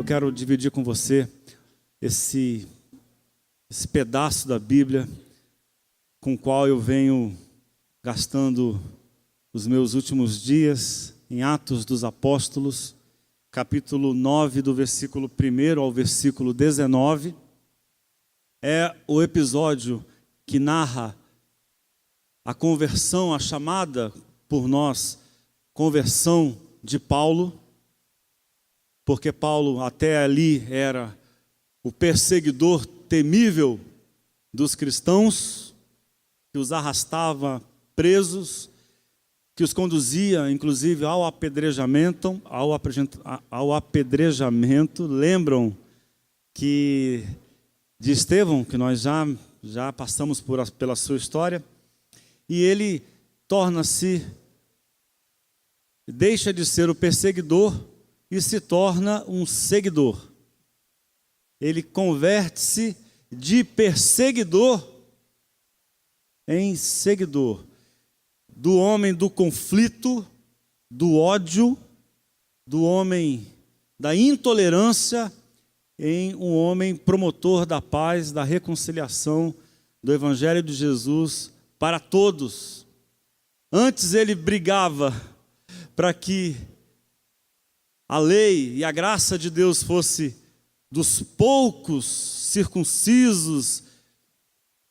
Eu quero dividir com você esse pedaço da Bíblia com o qual eu venho gastando os meus últimos dias em Atos dos Apóstolos, capítulo 9, do versículo 1 ao versículo 19. É o episódio que narra a conversão, a chamada por nós, conversão de Paulo, porque Paulo até ali era o perseguidor temível dos cristãos, que os arrastava presos, que os conduzia inclusive ao apedrejamento. Lembram que de Estevão, que nós já passamos pela sua história, e ele deixa de ser o perseguidor e se torna um seguidor. Ele converte-se de perseguidor em seguidor, do homem do conflito, do ódio, do homem da intolerância, em um homem promotor da paz, da reconciliação, do Evangelho de Jesus para todos. Antes ele brigava para que a lei e a graça de Deus fosse dos poucos circuncisos,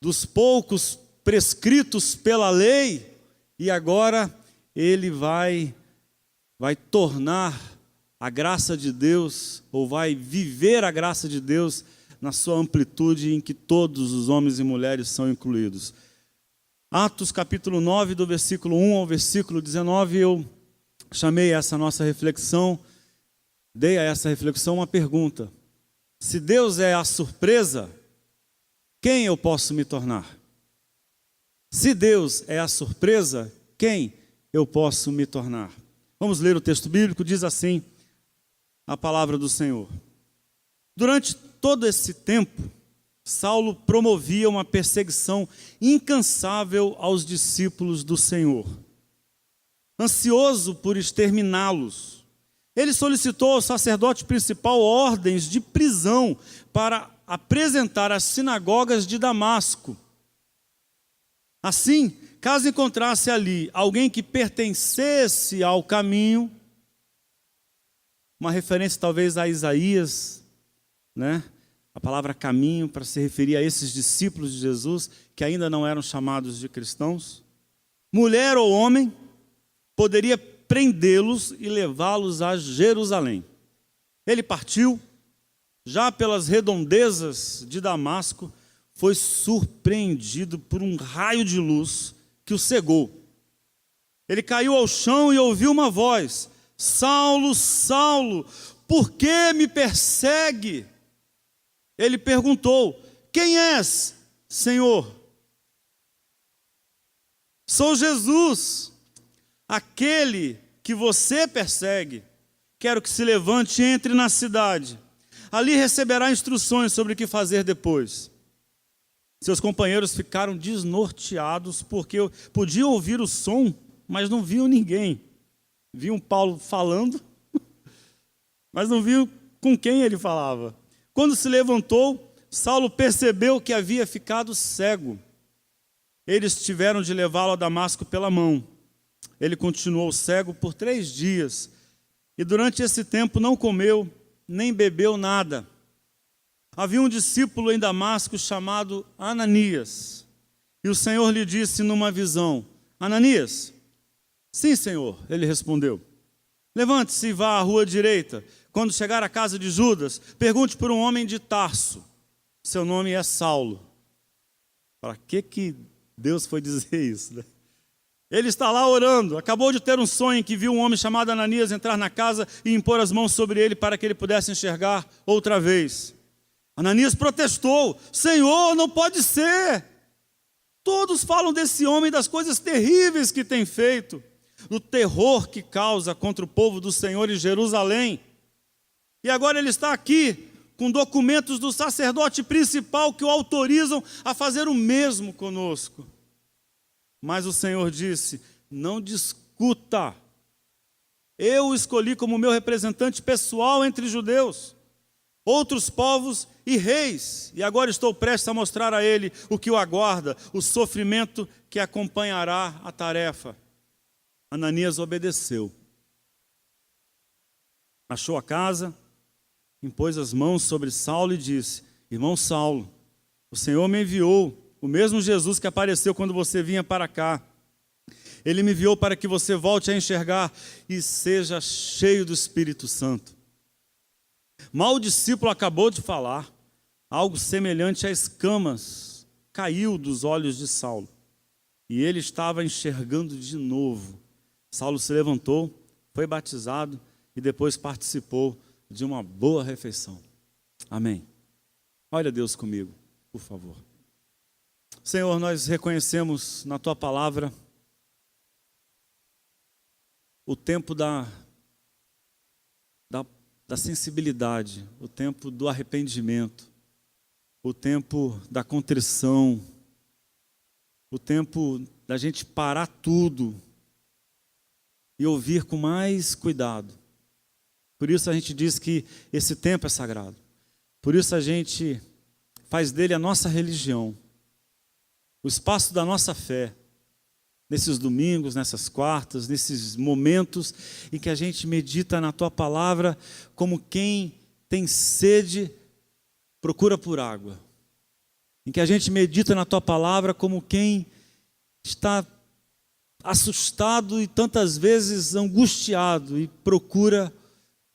dos poucos prescritos pela lei, e agora ele vai tornar a graça de Deus, ou vai viver a graça de Deus na sua amplitude, em que todos os homens e mulheres são incluídos. Atos capítulo 9, do versículo 1 ao versículo 19, eu chamei essa nossa reflexão, dei a essa reflexão uma pergunta: se Deus é a surpresa, quem eu posso me tornar? Se Deus é a surpresa, quem eu posso me tornar? Vamos ler o texto bíblico. Diz assim a palavra do Senhor: durante todo esse tempo, Saulo promovia uma perseguição incansável aos discípulos do Senhor. Ansioso por exterminá-los, ele solicitou ao sacerdote principal ordens de prisão para apresentar às sinagogas de Damasco. Assim, caso encontrasse ali alguém que pertencesse ao caminho, uma referência talvez a Isaías, né? A palavra caminho para se referir a esses discípulos de Jesus que ainda não eram chamados de cristãos, mulher ou homem, poderia prendê-los e levá-los a Jerusalém. Ele partiu, já pelas redondezas de Damasco, foi surpreendido por um raio de luz que o cegou. Ele caiu ao chão e ouviu uma voz: Saulo, Saulo, por que me persegue? Ele perguntou: quem és, Senhor? Sou Jesus, aquele que você persegue. Quero que se levante e entre na cidade. Ali receberá instruções sobre o que fazer depois. Seus companheiros ficaram desnorteados, porque podiam ouvir o som, mas não viam ninguém. Viam Paulo falando, mas não viam com quem ele falava. Quando se levantou, Saulo percebeu que havia ficado cego. Eles tiveram de levá-lo a Damasco pela mão. Ele continuou cego por 3 dias, e durante esse tempo não comeu, nem bebeu nada. Havia um discípulo em Damasco chamado Ananias, e o Senhor lhe disse numa visão: Ananias? Sim, Senhor, ele respondeu. Levante-se e vá à rua direita. Quando chegar à casa de Judas, pergunte por um homem de Tarso. Seu nome é Saulo. Para que Deus foi dizer isso, né? Ele está lá orando, acabou de ter um sonho em que viu um homem chamado Ananias entrar na casa e impor as mãos sobre ele para que ele pudesse enxergar outra vez. Ananias protestou: Senhor, não pode ser. Todos falam desse homem, das coisas terríveis que tem feito, do terror que causa contra o povo do Senhor em Jerusalém. E agora ele está aqui com documentos do sacerdote principal que o autorizam a fazer o mesmo conosco. Mas o Senhor disse: não discuta. Eu o escolhi como meu representante pessoal entre os judeus. outros povos e reis, e agora estou prestes a mostrar a ele o que o aguarda, o sofrimento que acompanhará a tarefa. Ananias obedeceu. Achou a casa, impôs as mãos sobre Saulo e disse: irmão Saulo, o Senhor me enviou, o mesmo Jesus que apareceu quando você vinha para cá. Ele me enviou para que você volte a enxergar e seja cheio do Espírito Santo. Mal o discípulo acabou de falar, algo semelhante a escamas caiu dos olhos de Saulo, e ele estava enxergando de novo. Saulo se levantou, foi batizado e depois participou de uma boa refeição. Amém. Olha Deus comigo, por favor. Senhor, nós reconhecemos na Tua palavra o tempo da sensibilidade, o tempo do arrependimento, o tempo da contrição, o tempo da gente parar tudo e ouvir com mais cuidado. Por isso a gente diz que esse tempo é sagrado. Por isso a gente faz dele a nossa religião, o espaço da nossa fé, nesses domingos, nessas quartas, nesses momentos em que a gente medita na Tua palavra como quem tem sede, procura por água. Em que a gente medita na Tua palavra como quem está assustado e tantas vezes angustiado e procura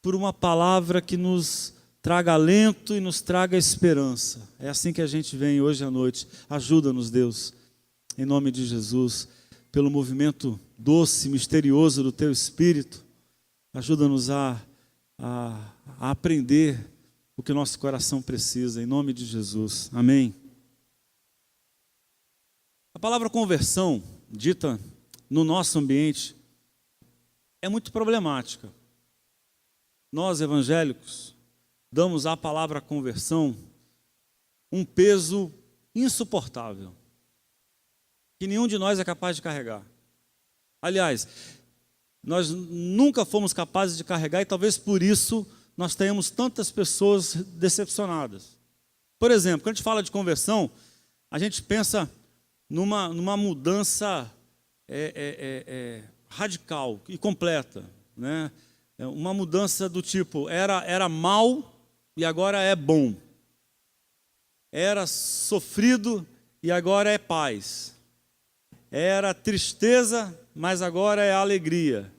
por uma palavra que nos traga alento e nos traga esperança. É assim que a gente vem hoje à noite. Ajuda-nos, Deus, em nome de Jesus, pelo movimento doce, misterioso do Teu Espírito. Ajuda-nos a aprender o que o nosso coração precisa, em nome de Jesus. Amém. A palavra conversão, dita no nosso ambiente, é muito problemática. Nós, evangélicos, damos à palavra conversão um peso insuportável, que nenhum de nós é capaz de carregar. Aliás, nós nunca fomos capazes de carregar e talvez por isso nós tenhamos tantas pessoas decepcionadas. Por exemplo, quando a gente fala de conversão, a gente pensa numa mudança radical e completa, né? Uma mudança do tipo, era mal e agora é bom. Era sofrido e agora é paz. Era tristeza, mas agora é alegria.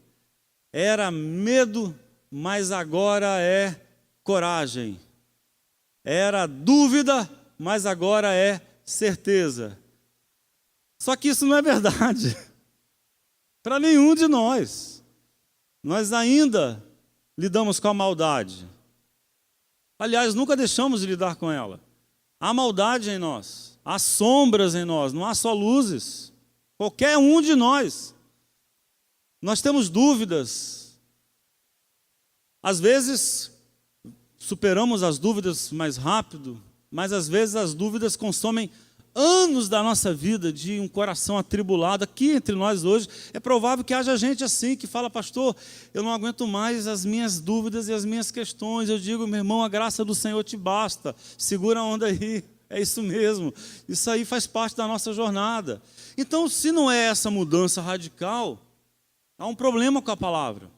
Era medo, mas agora é coragem. Era dúvida, mas agora é certeza. Só que isso não é verdade para nenhum de nós. Nós ainda lidamos com a maldade. Aliás, nunca deixamos de lidar com ela. Há maldade em nós, há sombras em nós, não há só luzes. Qualquer um de nós. Nós temos dúvidas. Às vezes, superamos as dúvidas mais rápido, mas às vezes as dúvidas consomem anos da nossa vida de um coração atribulado. Aqui entre nós hoje, é provável que haja gente assim, que fala: pastor, eu não aguento mais as minhas dúvidas e as minhas questões. Eu digo: meu irmão, a graça do Senhor te basta, segura a onda aí, é isso mesmo, isso aí faz parte da nossa jornada. Então, se não é essa mudança radical, há um problema com a palavra.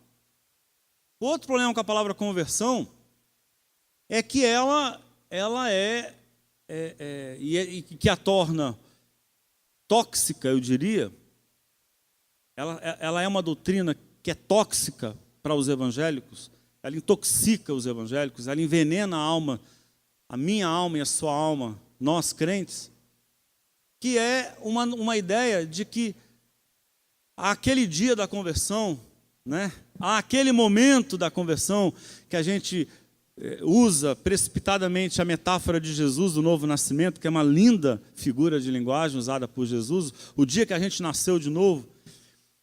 Outro problema com a palavra conversão é que ela que a torna tóxica, eu diria. Ela é uma doutrina que é tóxica para os evangélicos, ela intoxica os evangélicos, ela envenena a alma, a minha alma e a sua alma, nós crentes, que é uma ideia de que aquele dia da conversão, né, aquele momento da conversão que a gente usa precipitadamente a metáfora de Jesus, do novo nascimento, que é uma linda figura de linguagem usada por Jesus, o dia que a gente nasceu de novo.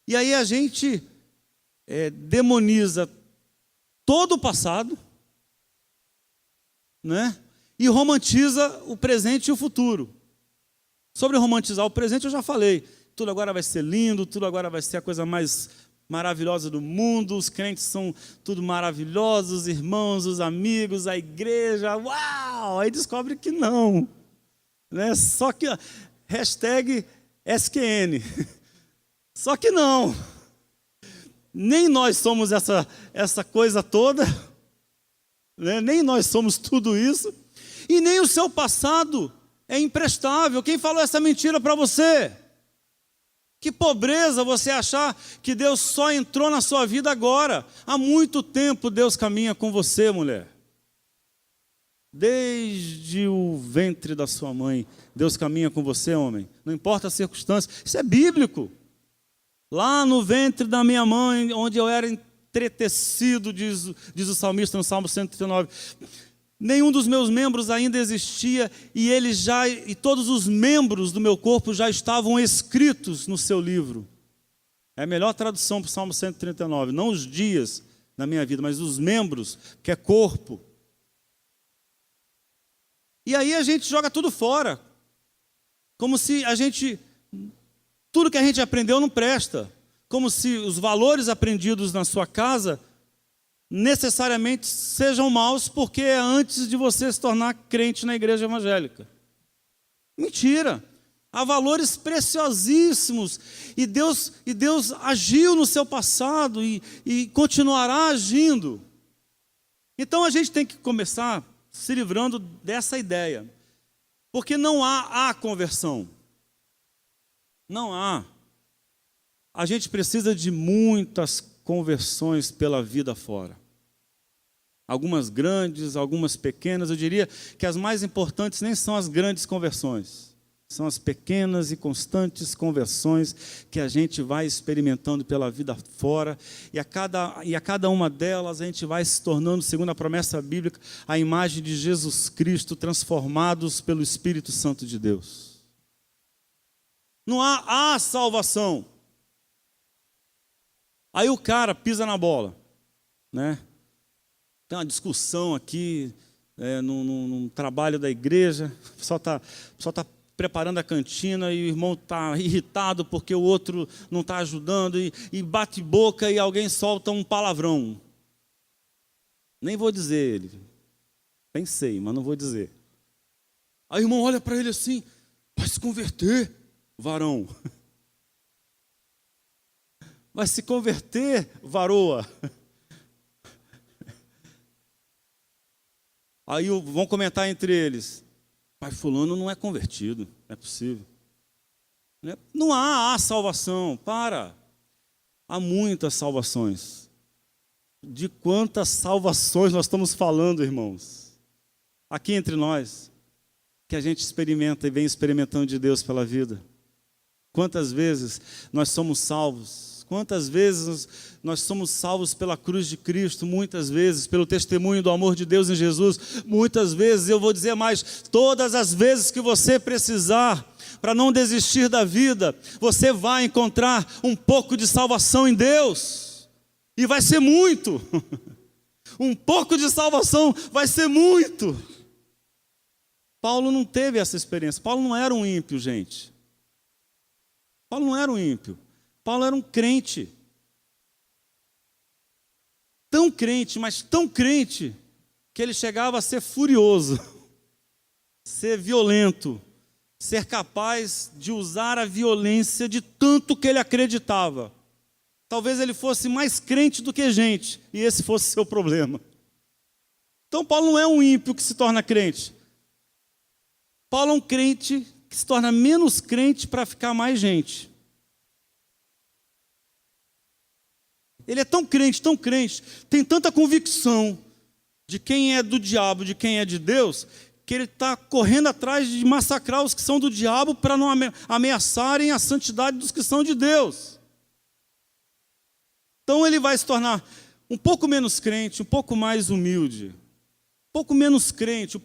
E aí a gente demoniza todo o passado, né? E romantiza o presente e o futuro. Sobre romantizar o presente eu já falei. Tudo agora vai ser lindo, tudo agora vai ser a coisa mais maravilhosa do mundo, os crentes são tudo maravilhosos, os irmãos, os amigos, a igreja, uau! Aí descobre que não, né? Só que, hashtag SQN, só que não, nem nós somos essa coisa toda, né? Nem nós somos tudo isso, e nem o seu passado é imprestável. Quem falou essa mentira para você? Que pobreza você achar que Deus só entrou na sua vida agora. Há muito tempo Deus caminha com você, mulher. Desde o ventre da sua mãe, Deus caminha com você, homem. Não importa a circunstância. Isso é bíblico. Lá no ventre da minha mãe, onde eu era entretecido, diz o salmista no Salmo 139, nenhum dos meus membros ainda existia, e todos os membros do meu corpo já estavam escritos no seu livro. É a melhor tradução para o Salmo 139, não os dias da minha vida, mas os membros, que é corpo. E aí a gente joga tudo fora, como se tudo que a gente aprendeu não presta, como se os valores aprendidos na sua casa necessariamente sejam maus, porque é antes de você se tornar crente na igreja evangélica. Mentira! Há valores preciosíssimos, e Deus agiu no seu passado e continuará agindo. Então a gente tem que começar se livrando dessa ideia, porque não há a conversão. Não há. A gente precisa de muitas conversões pela vida fora. Algumas grandes, algumas pequenas. Eu diria que as mais importantes nem são as grandes conversões. São as pequenas e constantes conversões que a gente vai experimentando pela vida fora. E a cada uma delas a gente vai se tornando, segundo a promessa bíblica, a imagem de Jesus Cristo, transformados pelo Espírito Santo de Deus. Não há a salvação. Aí o cara pisa na bola, né? Tem uma discussão aqui, num trabalho da igreja, o pessoal está preparando a cantina e o irmão está irritado porque o outro não está ajudando, e bate boca e alguém solta um palavrão. Nem vou dizer ele, pensei, mas não vou dizer. Aí o irmão olha para ele assim, vai se converter, varão. Vai se converter, varoa. Aí vão comentar entre eles, pai fulano não é convertido, não é possível. Não há a salvação, há muitas salvações. De quantas salvações nós estamos falando, irmãos? Aqui entre nós, que a gente experimenta e vem experimentando de Deus pela vida. Quantas vezes nós somos salvos? Quantas vezes nós somos salvos pela cruz de Cristo? Muitas vezes, pelo testemunho do amor de Deus em Jesus. Muitas vezes, eu vou dizer mais, todas as vezes que você precisar, para não desistir da vida, você vai encontrar um pouco de salvação em Deus. E vai ser muito. Um pouco de salvação vai ser muito. Paulo não teve essa experiência. Paulo não era um ímpio, gente. Paulo não era um ímpio. Paulo era um crente. Tão crente, mas tão crente, que ele chegava a ser furioso, ser violento, ser capaz de usar a violência de tanto que ele acreditava. Talvez ele fosse mais crente do que gente, e esse fosse seu problema. Então Paulo não é um ímpio que se torna crente. Paulo é um crente que se torna menos crente para ficar mais gente. Ele é tão crente, tem tanta convicção de quem é do diabo, de quem é de Deus, que ele está correndo atrás de massacrar os que são do diabo para não ameaçarem a santidade dos que são de Deus. Então ele vai se tornar um pouco menos crente, um pouco mais humilde, um pouco menos crente, um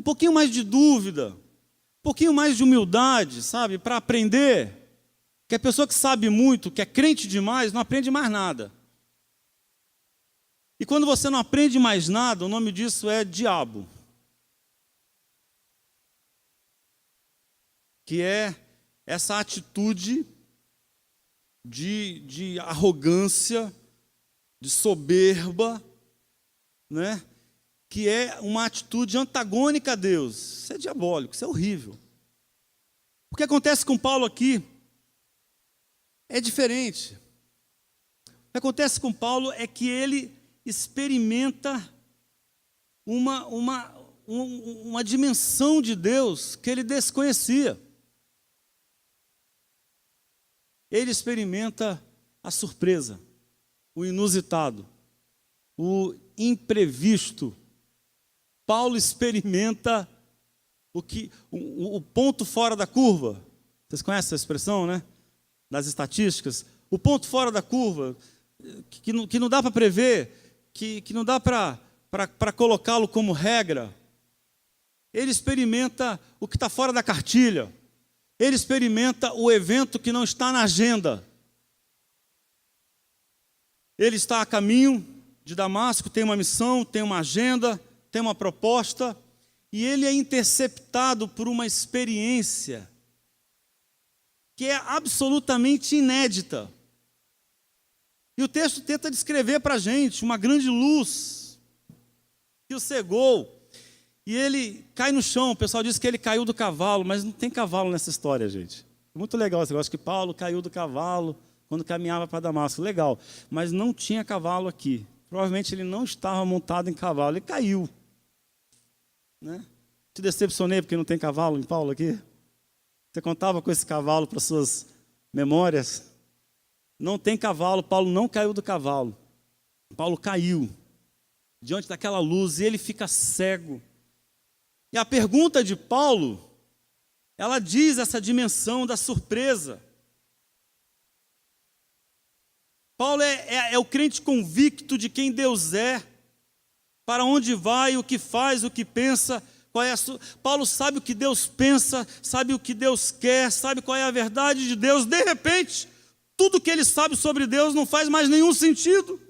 pouquinho mais de dúvida, um pouquinho mais de humildade, sabe, para aprender. Que a pessoa que sabe muito, que é crente demais, não aprende mais nada. E quando você não aprende mais nada, o nome disso é diabo. Que é essa atitude de arrogância, de soberba, né? Que é uma atitude antagônica a Deus. Isso é diabólico, isso é horrível. O que acontece com Paulo aqui é diferente. O que acontece com Paulo é que ele experimenta uma dimensão de Deus que ele desconhecia. Ele experimenta a surpresa, o inusitado, o imprevisto. Paulo experimenta o ponto fora da curva. Vocês conhecem essa expressão, né? Das estatísticas. O ponto fora da curva, que não dá para prever, que não dá para colocá-lo como regra. Ele experimenta o que está fora da cartilha. Ele experimenta o evento que não está na agenda. Ele está a caminho de Damasco, tem uma missão, tem uma agenda, tem uma proposta, e ele é interceptado por uma experiência que é absolutamente inédita. E o texto tenta descrever para a gente uma grande luz que o cegou, e ele cai no chão. O pessoal diz que ele caiu do cavalo, mas não tem cavalo nessa história, gente. É muito legal esse negócio que Paulo caiu do cavalo quando caminhava para Damasco. Legal, mas não tinha cavalo aqui. Provavelmente ele não estava montado em cavalo, ele caiu. Né? Te decepcionei porque não tem cavalo em Paulo aqui? Você contava com esse cavalo para suas memórias? Não tem cavalo, Paulo não caiu do cavalo. Paulo caiu diante daquela luz e ele fica cego. E a pergunta de Paulo, ela diz essa dimensão da surpresa. Paulo é o crente convicto de quem Deus é, para onde vai, o que faz, o que pensa. Paulo sabe o que Deus pensa, sabe o que Deus quer, sabe qual é a verdade de Deus. De repente, tudo que ele sabe sobre Deus não faz mais nenhum sentido.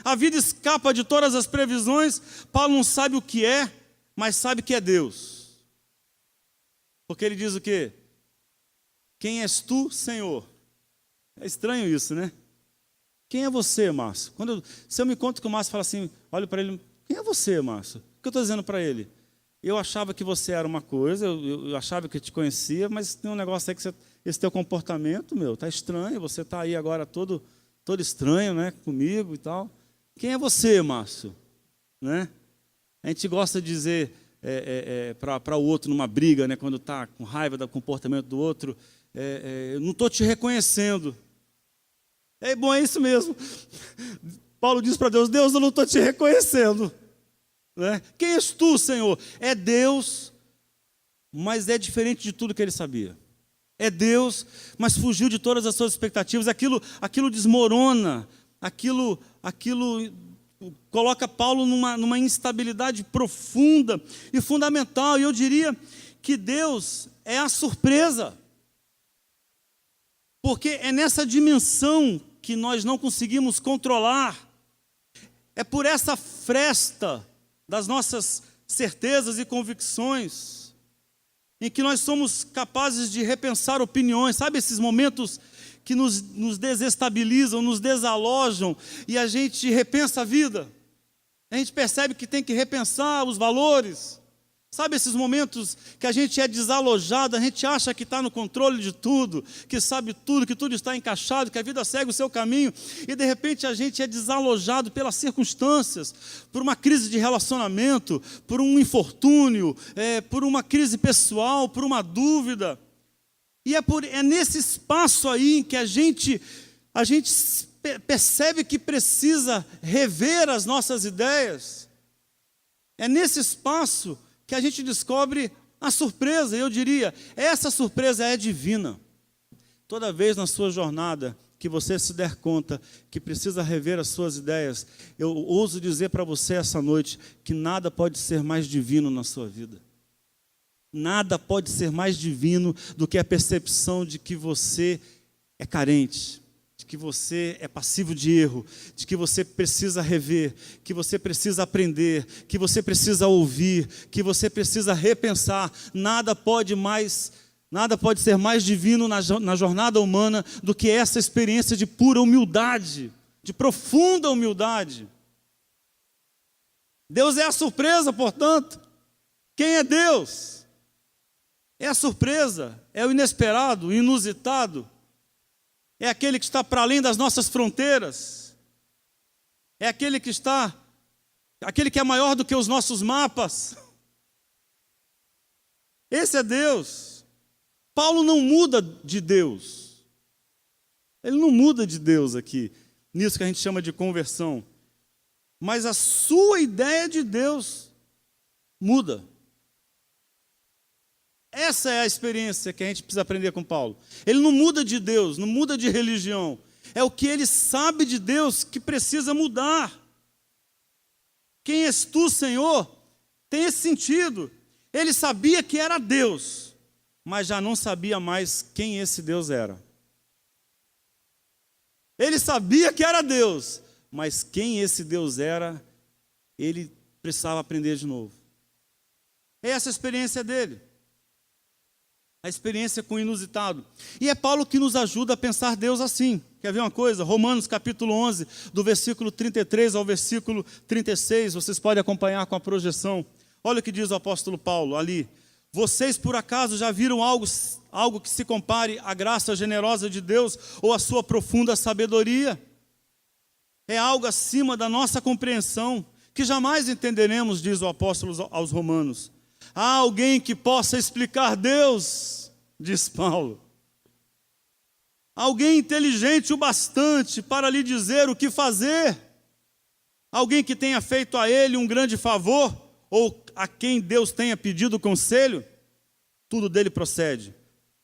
A vida escapa de todas as previsões. Paulo não sabe o que é, mas sabe que é Deus. Porque ele diz o quê? Quem és tu, Senhor? É estranho isso, né? Quem é você, Márcio? Se eu me encontro com o Márcio e falo assim, olho para ele, quem é você, Márcio? O que eu estou dizendo para ele? Eu achava que você era uma coisa, eu achava que eu te conhecia, mas tem um negócio aí que esse teu comportamento, está estranho, você está aí agora todo estranho, né, comigo e tal. Quem é você, Márcio? Né? A gente gosta de dizer para o outro numa briga, né, quando está com raiva do comportamento do outro, eu não estou te reconhecendo. Bom, é isso mesmo. Paulo diz para Deus, Deus, eu não estou te reconhecendo. Né? Quem és tu, Senhor? É Deus, mas é diferente de tudo que ele sabia. É Deus, mas fugiu de todas as suas expectativas. Aquilo desmorona, aquilo coloca Paulo numa instabilidade profunda e fundamental. E eu diria que Deus é a surpresa. Porque é nessa dimensão que nós não conseguimos controlar. É por essa fresta das nossas certezas e convicções em que nós somos capazes de repensar opiniões. Sabe esses momentos que nos desestabilizam, nos desalojam e a gente repensa a vida? A gente percebe que tem que repensar os valores. Sabe esses momentos que a gente é desalojado, a gente acha que está no controle de tudo, que sabe tudo, que tudo está encaixado, que a vida segue o seu caminho, e de repente a gente é desalojado pelas circunstâncias, por uma crise de relacionamento, por um infortúnio, por uma crise pessoal, por uma dúvida. E é nesse espaço aí que a gente percebe que precisa rever as nossas ideias. É nesse espaço que a gente descobre a surpresa. Eu diria, essa surpresa é divina. Toda vez na sua jornada que você se der conta que precisa rever as suas ideias, eu ouso dizer para você essa noite que nada pode ser mais divino na sua vida. Nada pode ser mais divino do que a percepção de que você é carente, de que você é passivo de erro, de que você precisa rever, que você precisa aprender, que você precisa ouvir, que você precisa repensar. Nada pode mais Nada pode ser mais divino na jornada humana do que essa experiência de pura humildade, de profunda humildade. Deus é a surpresa, portanto. Quem é Deus? É a surpresa, é o inesperado, o inusitado. É aquele que está para além das nossas fronteiras. É aquele que é maior do que os nossos mapas. Esse é Deus. Paulo não muda de Deus. Ele não muda de Deus aqui, nisso que a gente chama de conversão. Mas a sua ideia de Deus muda. Essa é a experiência que a gente precisa aprender com Paulo. Ele não muda de Deus, não muda de religião. É o que ele sabe de Deus que precisa mudar. Quem és tu, Senhor? Tem esse sentido. Ele sabia que era Deus, mas já não sabia mais quem esse Deus era. Ele sabia que era Deus, mas quem esse Deus era, ele precisava aprender de novo. Essa é a experiência dele. A experiência com o inusitado. E é Paulo que nos ajuda a pensar Deus assim. Quer ver uma coisa? Romanos capítulo 11, do versículo 33 ao versículo 36, vocês podem acompanhar com a projeção. Olha o que diz o apóstolo Paulo ali. Vocês por acaso já viram algo que se compare à graça generosa de Deus ou à sua profunda sabedoria? É algo acima da nossa compreensão, que jamais entenderemos, diz o apóstolo aos Romanos. Há alguém que possa explicar Deus, diz Paulo. Alguém inteligente o bastante para lhe dizer o que fazer. Alguém que tenha feito a ele um grande favor, ou a quem Deus tenha pedido conselho. Tudo dele procede,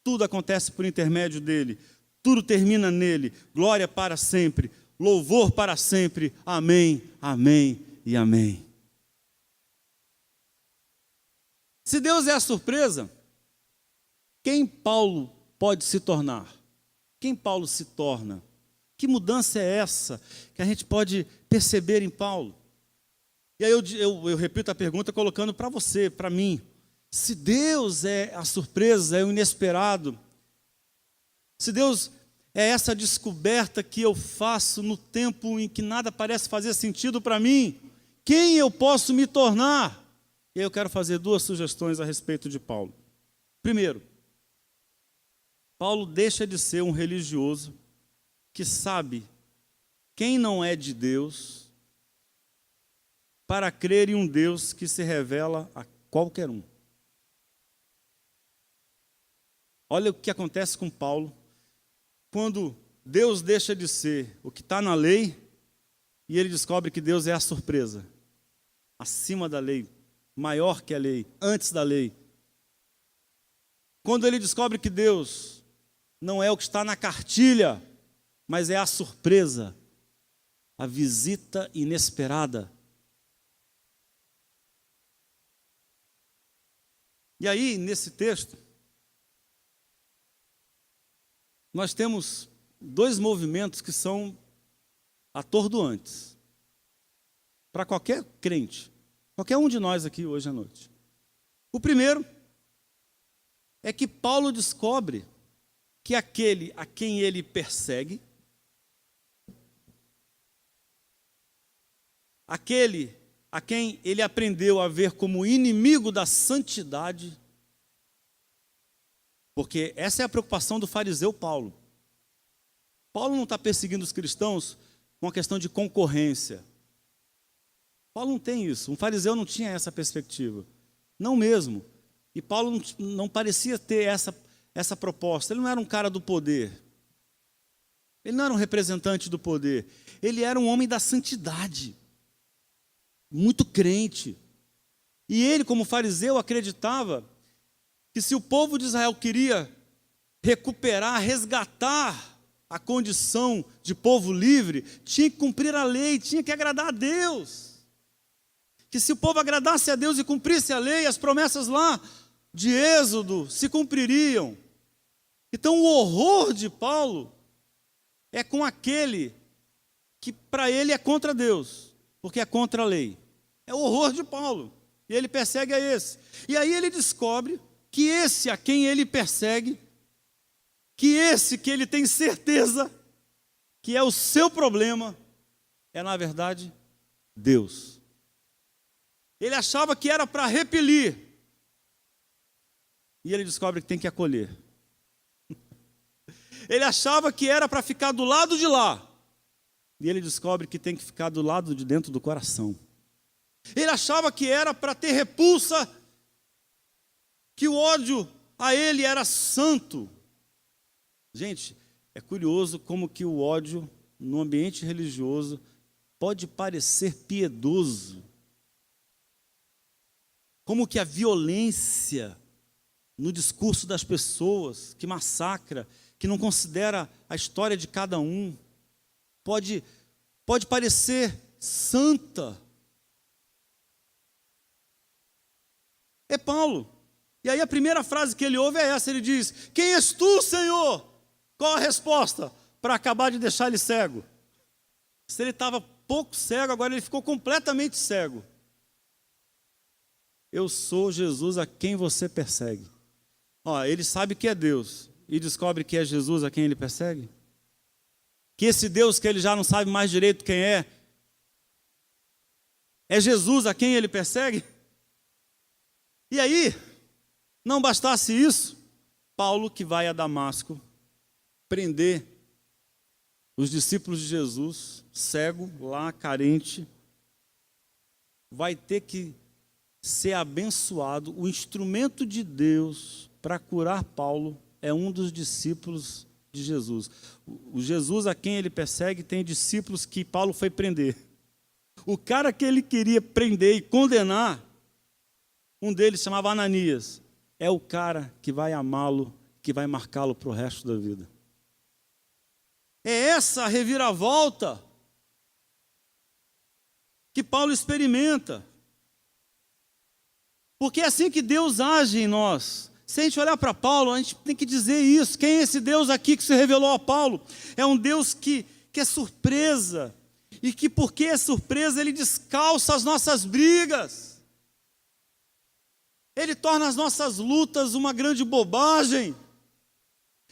tudo acontece por intermédio dele, tudo termina nele. Glória para sempre, louvor para sempre. Amém, amém e amém. Se Deus é a surpresa, quem Paulo pode se tornar? Quem Paulo se torna? Que mudança é essa que a gente pode perceber em Paulo? E aí eu repito a pergunta colocando para você, para mim. Se Deus é a surpresa, é o inesperado, se Deus é essa descoberta que eu faço no tempo em que nada parece fazer sentido para mim, quem eu posso me tornar? E aí eu quero fazer duas sugestões a respeito de Paulo. Primeiro, Paulo deixa de ser um religioso que sabe quem não é de Deus para crer em um Deus que se revela a qualquer um. Olha o que acontece com Paulo quando Deus deixa de ser o que está na lei e ele descobre que Deus é a surpresa, acima da lei, maior que a lei, antes da lei. Quando ele descobre que Deus não é o que está na cartilha, mas é a surpresa, a visita inesperada. E aí, nesse texto, nós temos dois movimentos que são atordoantes para qualquer crente, qualquer um de nós aqui hoje à noite. O primeiro é que Paulo descobre que aquele a quem ele persegue, aquele a quem ele aprendeu a ver como inimigo da santidade, porque essa é a preocupação do fariseu Paulo. Paulo não está perseguindo os cristãos com uma questão de concorrência. Paulo não tem isso. Um fariseu não tinha essa perspectiva. Não mesmo. E Paulo não parecia ter essa proposta. Ele não era um cara do poder. Ele não era um representante do poder. Ele era um homem da santidade. Muito crente. E ele, como fariseu, acreditava que se o povo de Israel queria recuperar, resgatar a condição de povo livre, tinha que cumprir a lei, tinha que agradar a Deus. Que se o povo agradasse a Deus e cumprisse a lei, as promessas lá de Êxodo se cumpririam. Então o horror de Paulo é com aquele que para ele é contra Deus, porque é contra a lei. É o horror de Paulo. E ele persegue a esse. E aí ele descobre que esse a quem ele persegue, que esse que ele tem certeza que é o seu problema, é na verdade Deus. Ele achava que era para repelir, e ele descobre que tem que acolher. Ele achava que era para ficar do lado de lá, e ele descobre que tem que ficar do lado de dentro do coração. Ele achava que era para ter repulsa, que o ódio a ele era santo. Gente, é curioso como que o ódio no ambiente religioso pode parecer piedoso. Como que a violência no discurso das pessoas, que massacra, que não considera a história de cada um, pode parecer santa. É Paulo. E aí a primeira frase que ele ouve é essa, ele diz: quem és tu, Senhor? Qual a resposta? Para acabar de deixar ele cego. Se ele estava pouco cego, agora ele ficou completamente cego. Eu sou Jesus a quem você persegue. Ele sabe que é Deus e descobre que é Jesus a quem ele persegue. Que esse Deus que ele já não sabe mais direito quem é Jesus a quem ele persegue. E aí, não bastasse isso, Paulo, que vai a Damasco prender os discípulos de Jesus, cego, lá, carente, vai ter que ser abençoado. O instrumento de Deus para curar Paulo é um dos discípulos de Jesus. O Jesus a quem ele persegue tem discípulos que Paulo foi prender. O cara que ele queria prender e condenar, um deles chamava Ananias, é o cara que vai amá-lo, que vai marcá-lo para o resto da vida. É essa a reviravolta que Paulo experimenta. Porque é assim que Deus age em nós. Se a gente olhar para Paulo, a gente tem que dizer isso. Quem é esse Deus aqui que se revelou a Paulo? É um Deus que é surpresa. E que porque é surpresa, ele descalça as nossas brigas. Ele torna as nossas lutas uma grande bobagem.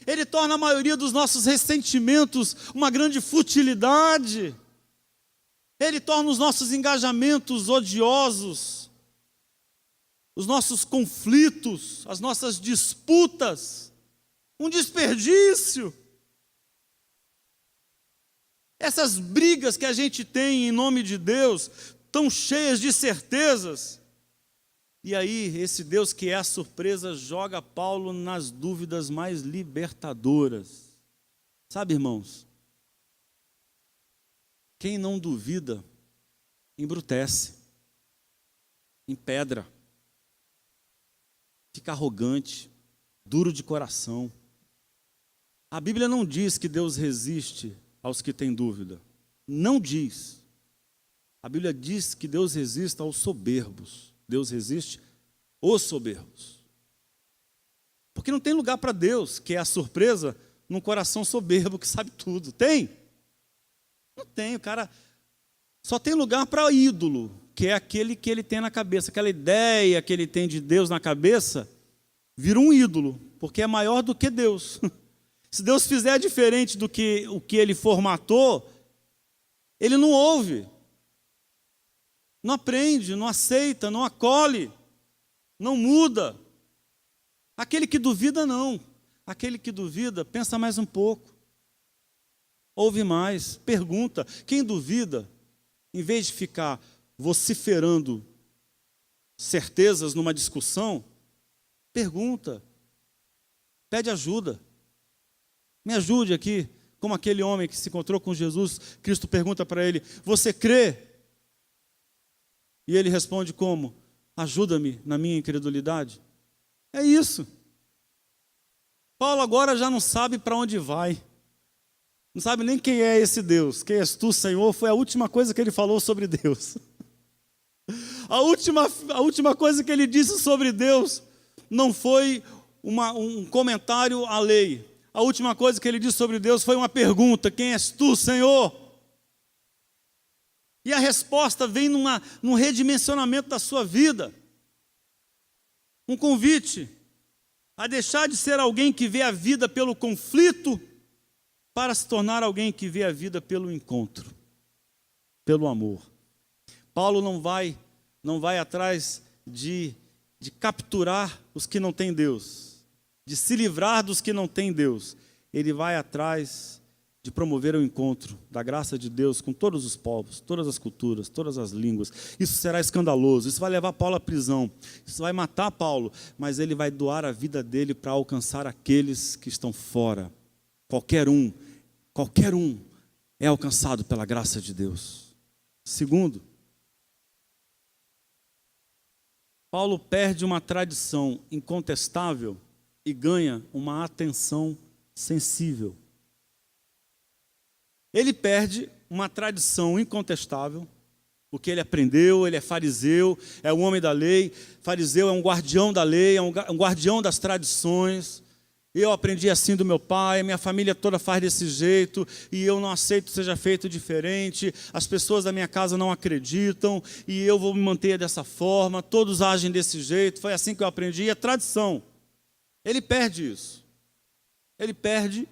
Ele torna a maioria dos nossos ressentimentos uma grande futilidade. Ele torna os nossos engajamentos odiosos, os nossos conflitos, as nossas disputas, um desperdício. Essas brigas que a gente tem em nome de Deus, tão cheias de certezas. E aí, esse Deus que é a surpresa, joga Paulo nas dúvidas mais libertadoras. Sabe, irmãos? Quem não duvida, embrutece, empedra, fica arrogante, duro de coração. A Bíblia não diz que Deus resiste aos que têm dúvida. Não diz. A Bíblia diz que Deus resiste aos soberbos. Deus resiste os soberbos. Porque não tem lugar para Deus, que é a surpresa, num coração soberbo que sabe tudo. Tem? Não tem, o cara só tem lugar para ídolo, que é aquele que ele tem na cabeça, aquela ideia que ele tem de Deus na cabeça, vira um ídolo, porque é maior do que Deus. Se Deus fizer diferente do que o que ele formatou, ele não ouve. Não aprende, não aceita, não acolhe, não muda. Aquele que duvida, não. Aquele que duvida, pensa mais um pouco. Ouve mais, pergunta. Quem duvida, em vez de ficar vociferando certezas numa discussão, pergunta, pede ajuda. Me ajude aqui, como aquele homem que se encontrou com Jesus, Cristo pergunta para ele, você crê? E ele responde como? Ajuda-me na minha incredulidade. É isso. Paulo agora já não sabe para onde vai. Não sabe nem quem é esse Deus. Quem és tu, Senhor? Foi a última coisa que ele falou sobre Deus. A última coisa que ele disse sobre Deus não foi um comentário à lei. A última coisa que ele disse sobre Deus foi uma pergunta. Quem és tu, Senhor? E a resposta vem num redimensionamento da sua vida. Um convite. a deixar de ser alguém que vê a vida pelo conflito, para se tornar alguém que vê a vida pelo encontro, pelo amor. Paulo não vai atrás de capturar os que não têm Deus, de se livrar dos que não têm Deus. Ele vai atrás de promover o encontro da graça de Deus com todos os povos, todas as culturas, todas as línguas. Isso será escandaloso, isso vai levar Paulo à prisão, isso vai matar Paulo, mas ele vai doar a vida dele para alcançar aqueles que estão fora. Qualquer um é alcançado pela graça de Deus. Segundo, Paulo perde uma tradição incontestável e ganha uma atenção sensível. Ele perde uma tradição incontestável, porque ele aprendeu, ele é fariseu, é um homem da lei. Fariseu é um guardião da lei, é um guardião das tradições. Eu aprendi assim do meu pai, minha família toda faz desse jeito, e eu não aceito que seja feito diferente, as pessoas da minha casa não acreditam, e eu vou me manter dessa forma, todos agem desse jeito, foi assim que eu aprendi, e é tradição. Ele perde isso. Ele perde,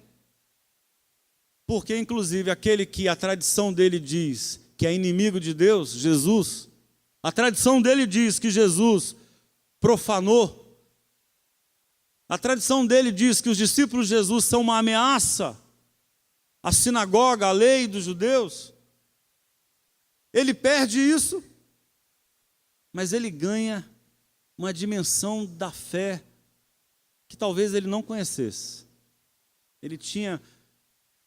porque inclusive aquele que a tradição dele diz que é inimigo de Deus, Jesus, a tradição dele diz que Jesus profanou. A tradição dele diz que os discípulos de Jesus são uma ameaça à sinagoga, à lei dos judeus. Ele perde isso, mas ele ganha uma dimensão da fé que talvez ele não conhecesse. Ele tinha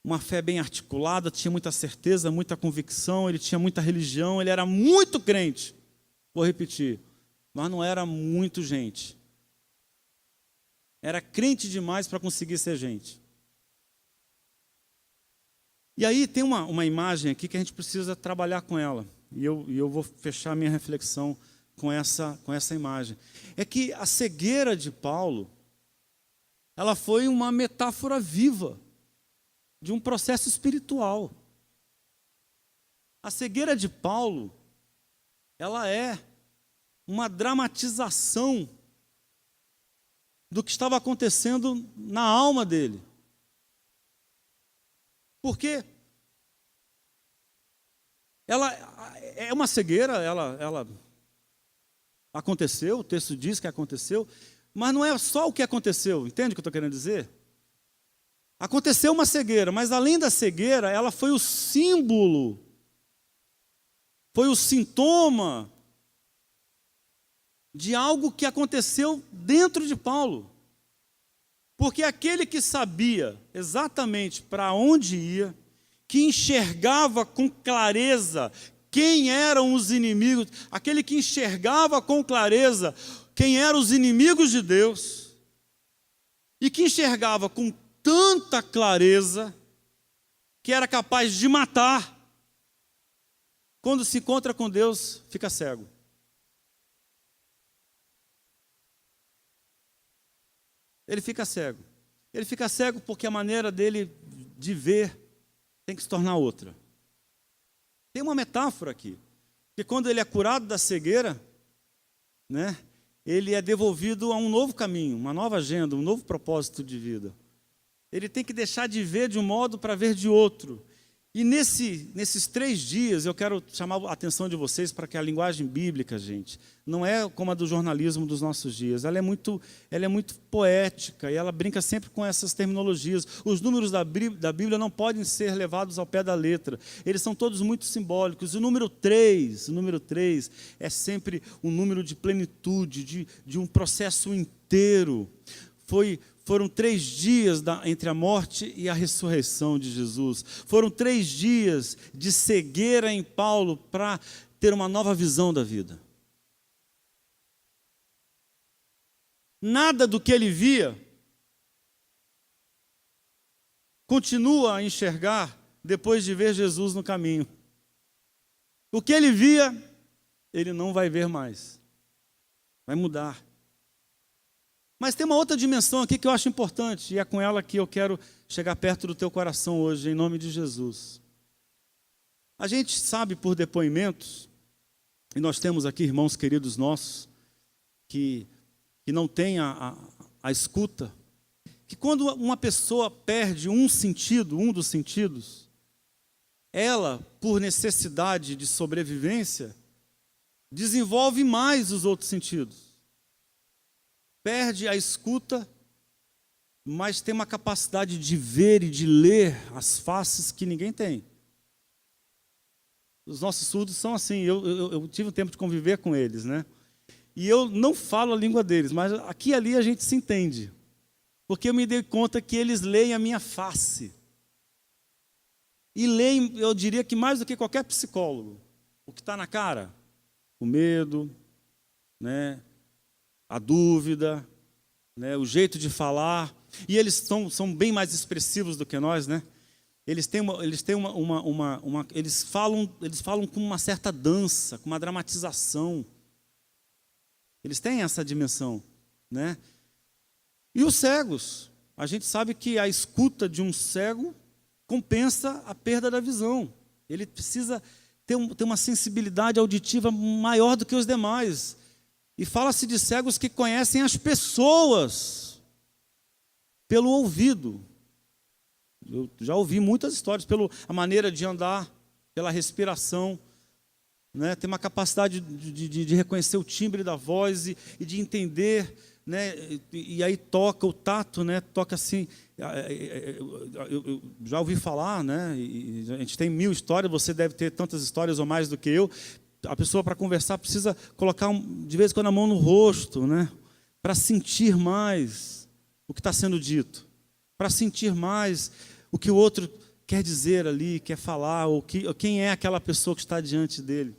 uma fé bem articulada, tinha muita certeza, muita convicção, ele tinha muita religião, ele era muito crente. Vou repetir, mas não era muito gente. Era crente demais para conseguir ser gente. E aí tem uma imagem aqui que a gente precisa trabalhar com ela. E eu vou fechar minha reflexão com essa imagem. É que a cegueira de Paulo, ela foi uma metáfora viva de um processo espiritual. A cegueira de Paulo, ela é uma dramatização do que estava acontecendo na alma dele. Porque ela é uma cegueira, ela aconteceu, o texto diz que aconteceu, mas não é só o que aconteceu, entende o que eu estou querendo dizer? Aconteceu uma cegueira, mas além da cegueira, ela foi o símbolo, foi o sintoma de algo que aconteceu dentro de Paulo. Porque aquele que sabia exatamente para onde ia, que enxergava com clareza quem eram os inimigos, aquele que enxergava com clareza quem eram os inimigos de Deus, e que enxergava com tanta clareza que era capaz de matar, quando se encontra com Deus, fica cego. Ele fica cego. Ele fica cego porque a maneira dele de ver tem que se tornar outra. Tem uma metáfora aqui, que quando ele é curado da cegueira, né, ele é devolvido a um novo caminho, uma nova agenda, um novo propósito de vida. Ele tem que deixar de ver de um modo para ver de outro. E nesses 3 dias, eu quero chamar a atenção de vocês para que a linguagem bíblica, gente, não é como a do jornalismo dos nossos dias. Ela é muito poética e ela brinca sempre com essas terminologias. Os números da Bíblia não podem ser levados ao pé da letra. Eles são todos muito simbólicos. O número 3 é sempre um número de plenitude, de um processo inteiro. Foram 3 dias entre a morte e a ressurreição de Jesus. Foram 3 dias de cegueira em Paulo para ter uma nova visão da vida. Nada do que ele via continua a enxergar depois de ver Jesus no caminho. O que ele via, ele não vai ver mais. Vai mudar. Mas tem uma outra dimensão aqui que eu acho importante, e é com ela que eu quero chegar perto do teu coração hoje, em nome de Jesus. A gente sabe por depoimentos, e nós temos aqui irmãos queridos nossos, que não têm a a escuta, que quando uma pessoa perde um sentido, um dos sentidos, ela, por necessidade de sobrevivência, desenvolve mais os outros sentidos. Perde a escuta, mas tem uma capacidade de ver e de ler as faces que ninguém tem. Os nossos surdos são assim, eu tive um tempo de conviver com eles, né? E eu não falo a língua deles, mas aqui e ali a gente se entende. Porque eu me dei conta que eles leem a minha face. E leem, eu diria que mais do que qualquer psicólogo. O que está na cara? O medo, né? A dúvida, né? O jeito de falar. E eles são bem mais expressivos do que nós, né? Eles falam com uma certa dança, com uma dramatização. Eles têm essa dimensão, né? E os cegos, a gente sabe que a escuta de um cego compensa a perda da visão. Ele precisa ter uma sensibilidade auditiva maior do que os demais. E fala-se de cegos que conhecem as pessoas pelo ouvido. Eu já ouvi muitas histórias, pela maneira de andar, pela respiração, né? Tem uma capacidade de reconhecer o timbre da voz e de entender, né? E aí toca o tato, né? Toca assim. Eu já ouvi falar, né? E a gente tem 1000 histórias, você deve ter tantas histórias ou mais do que eu. A pessoa, para conversar, precisa colocar de vez em quando a mão no rosto, né? Para sentir mais o que está sendo dito, para sentir mais o que o outro quer dizer ali, quer falar, ou quem é aquela pessoa que está diante dele.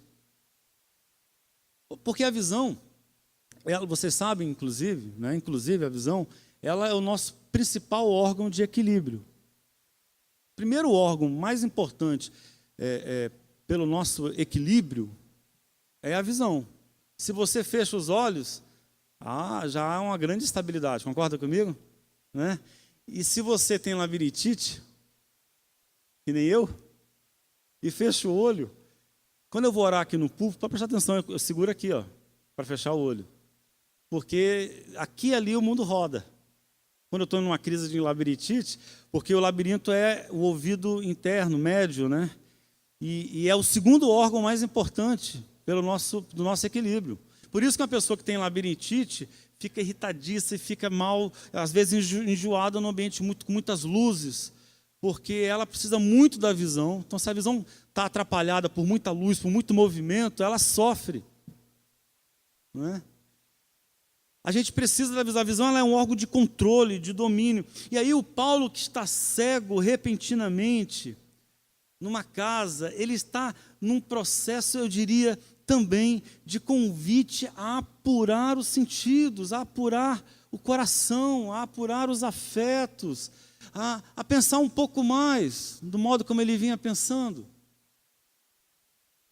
Porque a visão, vocês sabem, inclusive, né? Inclusive a visão, ela é o nosso principal órgão de equilíbrio. O primeiro órgão mais importante pelo nosso equilíbrio é a visão. Se você fecha os olhos, já há uma grande estabilidade, concorda comigo? Né? E se você tem labirintite, que nem eu, e fecha o olho, quando eu vou orar aqui no púlpito, para prestar atenção, eu seguro aqui, ó, para fechar o olho. Porque aqui e ali o mundo roda. Quando eu estou numa crise de labirintite, porque o labirinto é o ouvido interno, médio, né? E é o segundo órgão mais importante do nosso equilíbrio. Por isso que uma pessoa que tem labirintite fica irritadiça e fica mal, às vezes enjoada no ambiente com muitas luzes, porque ela precisa muito da visão. Então, se a visão está atrapalhada por muita luz, por muito movimento, ela sofre. Não é? A gente precisa da visão. A visão ela é um órgão de controle, de domínio. E aí o Paulo, que está cego repentinamente, numa casa, ele está num processo, eu diria, também de convite a apurar os sentidos, a apurar o coração, a apurar os afetos, a pensar um pouco mais do modo como ele vinha pensando,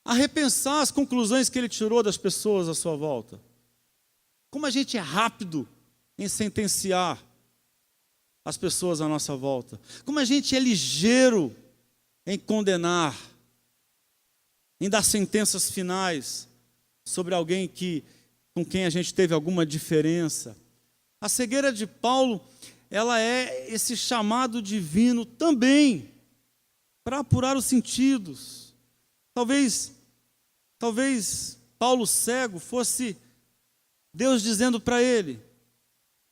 a repensar as conclusões que ele tirou das pessoas à sua volta. Como a gente é rápido em sentenciar as pessoas à nossa volta, como a gente é ligeiro em condenar, em dar sentenças finais sobre alguém com quem a gente teve alguma diferença. A cegueira de Paulo, ela é esse chamado divino também para apurar os sentidos. Talvez Paulo cego fosse Deus dizendo para ele: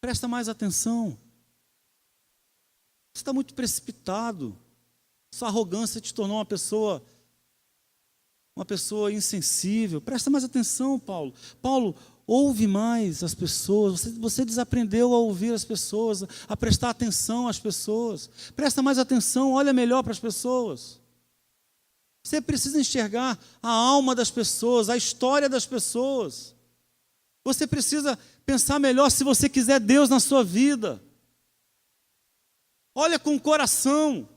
presta mais atenção. Você está muito precipitado. Sua arrogância te tornou uma pessoa insensível. Presta mais atenção, Paulo. Paulo, ouve mais as pessoas. Você desaprendeu a ouvir as pessoas, a prestar atenção às pessoas. Presta mais atenção, olha melhor para as pessoas. Você precisa enxergar a alma das pessoas, a história das pessoas. Você precisa pensar melhor se você quiser Deus na sua vida. Olha com o coração,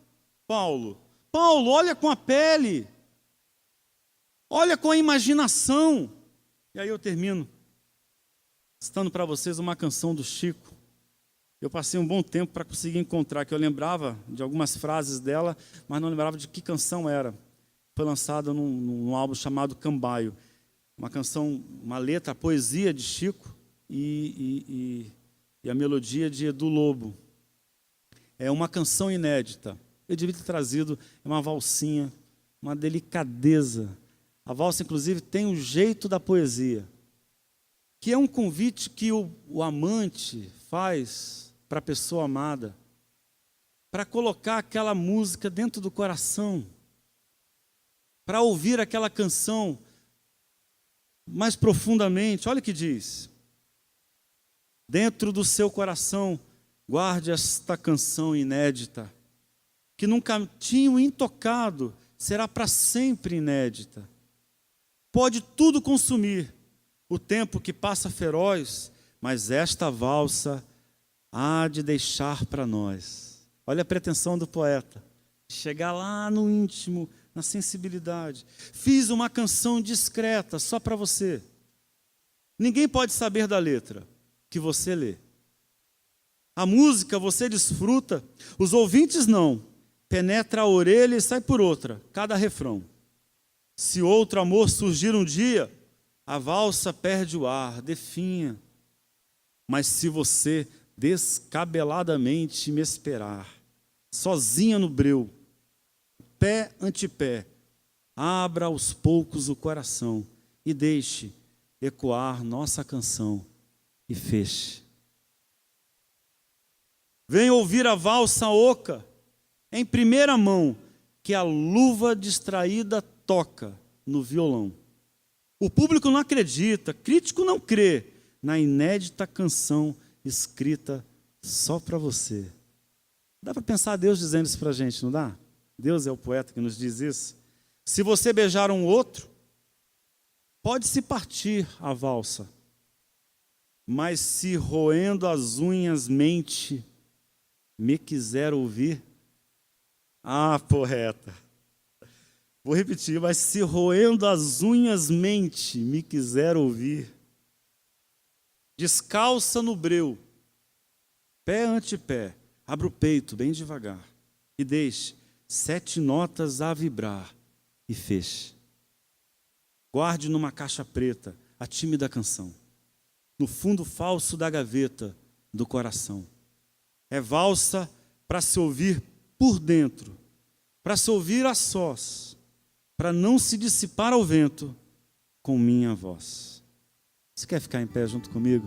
Paulo. Paulo, olha com a pele. Olha com a imaginação. E aí eu termino citando para vocês uma canção do Chico. Eu passei um bom tempo para conseguir encontrar, que eu lembrava de algumas frases dela, mas não lembrava de que canção era. Foi lançada num álbum chamado Cambaio. Uma canção, uma letra, a poesia de Chico. E e a melodia de Edu Lobo. É uma canção inédita. Eu devia ter trazido uma valsinha, uma delicadeza. A valsa, inclusive, tem o jeito da poesia, que é um convite que o amante faz para a pessoa amada, para colocar aquela música dentro do coração, para ouvir aquela canção mais profundamente. Olha o que diz: dentro do seu coração, guarde esta canção inédita, que num cantinho intocado será para sempre inédita. Pode tudo consumir, o tempo que passa feroz, mas esta valsa há de deixar para nós. Olha a pretensão do poeta, chegar lá no íntimo, na sensibilidade. Fiz uma canção discreta só para você. Ninguém pode saber da letra que você lê. A música você desfruta, os ouvintes não. Penetra a orelha e sai por outra, cada refrão. Se outro amor surgir um dia, a valsa perde o ar, definha. Mas se você descabeladamente me esperar, sozinha no breu, pé ante pé, abra aos poucos o coração e deixe ecoar nossa canção e feche. Venha ouvir a valsa oca em primeira mão, que a luva distraída toca no violão. O público não acredita, crítico não crê na inédita canção escrita só para você. Dá para pensar Deus dizendo isso para a gente, não dá? Deus é o poeta que nos diz isso. Se você beijar um outro, pode-se partir a valsa, mas se roendo as unhas mente me quiser ouvir, poeta. Vou repetir, mas se roendo as unhas mente me quiser ouvir, descalça no breu, pé ante pé, abra o peito bem devagar e deixe 7 notas a vibrar e feche. Guarde numa caixa preta a tímida canção, no fundo falso da gaveta do coração. É valsa para se ouvir por dentro, para se ouvir a sós, para não se dissipar ao vento com minha voz. Você quer ficar em pé junto comigo?